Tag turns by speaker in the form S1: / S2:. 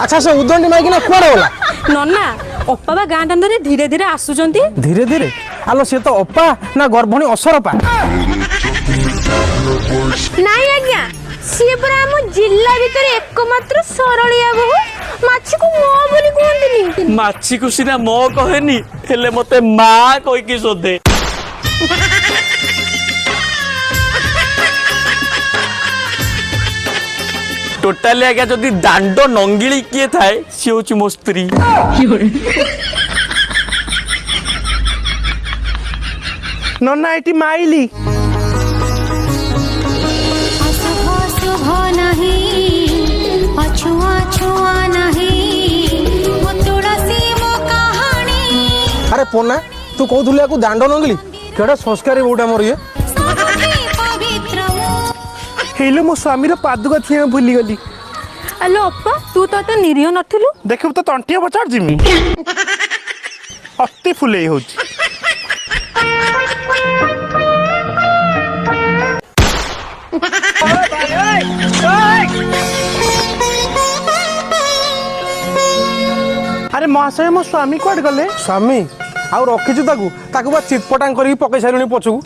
S1: अच्छा से उदंडी माइकिना कुआडे गला
S2: नन्ना अप्पा बा गाँ दांडे धीरे धीरे आसुचंती।
S1: धीरे धीरे आलो से तो अप्पा ना गर्भणी असरपा
S3: नाई आज्ञा सी पुरा हम जिल्ला भितर एकमात्र सरलिया बहु माछी को मो बोली कहंदिनी।
S4: माछी को सीना मो कहेनी हेले मते मा कहि कि सोधे। टोटाली आज्ञा जदि दांड नंगिली किए थाए सी होची मो स्त्री।
S1: नन्ना एटी माइली अरे पोना तू कहतुले को दांड नंगली केड़ा संस्कारी बोटा मोर ये हेलो मो स्वामी रो पादुका छुआ भूली गली।
S2: हेलो अप्पा तू तो निरीह नथिलु
S1: देखब तो तंटिया बचार जिमी अति फुले होची। अरे महाशय मो स्वामी कुआड गले स्वामी आउ रखिछु ताकू बा चितपटांग करी पकै सारुनी पछू।